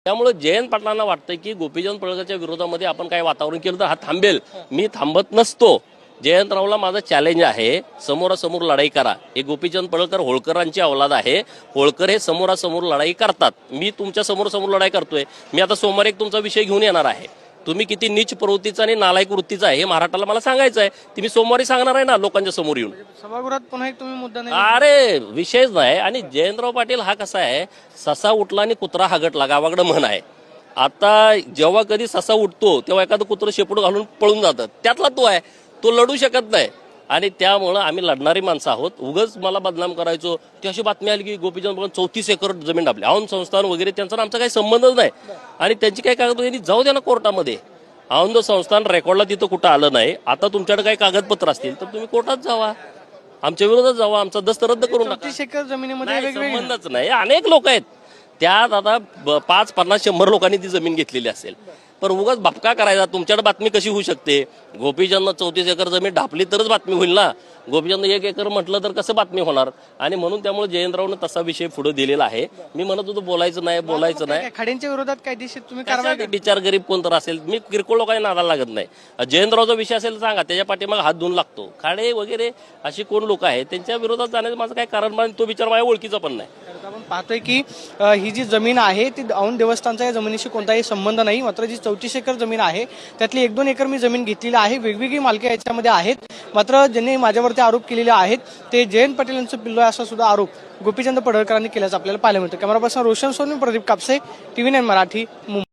त्यामुळे जयंत पाटलांना वाटतं की गोपीचंद पडळकरच्या विरोधामध्ये आपण काय वातावरण केलं तर हा थांबेल. मी थांबत नसतो. जयंतरावला माझं चॅलेंज आहे, समोरासमोर लढाई करा. हे गोपीचंद पडळकर होळकरांची औलाद आहे. होळकर हे समोरासमोर लढाई करतात. मी तुमच्या समोर लढाई करतोय. मी आता सोमवारी एक तुमचा विषय घेऊन येणार आहे. तुम्ही किती नीच प्रवृत्तीचा आणि नालायक वृत्तीचा आहे हे महाराष्ट्राला मला सांगायचं आहे. ती मी सोमवारी सांगणार आहे ना लोकांच्या समोर येऊन. सभागृहात पुन्हा एक तुम्ही मुद्दा नाही. अरे विषयच नाही. आणि जयंतराव पाटील हा कसा आहे, ससा उठला आणि कुत्रा हागटला गावाकडं म्हण आहे. आता जेव्हा कधी ससा उठतो तेव्हा एखादं कुत्रं शेपूट घालून पळून जातं. त्यातला तो आहे. तो लढू शकत नाही. आणि त्यामुळं आम्ही लढणारी माणसं आहोत. उगाच मला बदनाम करायचो ती अशी बातमी आली की गोपीचंद पडळकर 34 एकर जमीन आपली औंध संस्थान वगैरे त्यांचा आमचा काही संबंधच नाही. आणि त्यांची काही कागदपत्र जाऊ द्या ना कोर्टामध्ये. औंध संस्थान रेकॉर्डला तिथं कुठं आलं नाही. आता तुमच्याकडे काही कागदपत्र असतील तर तुम्ही कोर्टात जावा, आमच्या विरोधात जावा, आमचा दस्त रद्द करून टाका. 34 एकर जमिनीमध्ये नाही, संबंधच नाही. अनेक लोक आहेत त्यात. आता 5, 50, 100 लोकांनी ती जमीन घेतलेली असेल. पण उगाच बापका करायचा. तुमच्याकडे बातमी कशी होऊ शकते? गोपीचंद 34 एकर जमीन ढापली तरच बातमी होईल ना. गोपीचंद 1 एकर म्हटलं तर कसं बातमी होणार? आणि म्हणून त्यामुळे जयंतरावनं तसा विषय पुढे दिलेला आहे. मी म्हणत होतो बोलायचं नाही. खाड्यांच्या विरोधात कायदेशीर तुम्ही कारवाई विचार गरीब कोण तर असेल. मी किरकोळ लोकांना नादाला लागत नाही. जयंतरावचा विषय असेल तर सांगा, त्याच्या पाठीमागे हात धुवून लागतो. खाडे वगैरे अशी कोण लोक आहेत त्यांच्या विरोधात जाण्याचं माझं काही कारण नाही. तो विचार माझ्या ओळखीचा पण नाही. आपण पाहतोय की ही जी जमीन आहे ती औंध देवस्थानच्या या जमिनीशी कोणताही संबंध नाही. मात्र जी 34 एकर जमीन आहे त्यातली 1-2 एकर मी जमीन घेतलेली आहे. वेगवेगळी मालकी याच्यामध्ये आहेत. मात्र ज्यांनी माझ्यावरती आरोप केलेले आहेत ते जयंत पाटील यांचं पिल्लू आहे असा सुद्धा आरोप गोपीचंद पडळकरांनी केल्याचं आपल्याला पाहायला मिळतं. Camera person Roshan Soni, Pradeep Kapse, TV9 Marathi, Mumbai.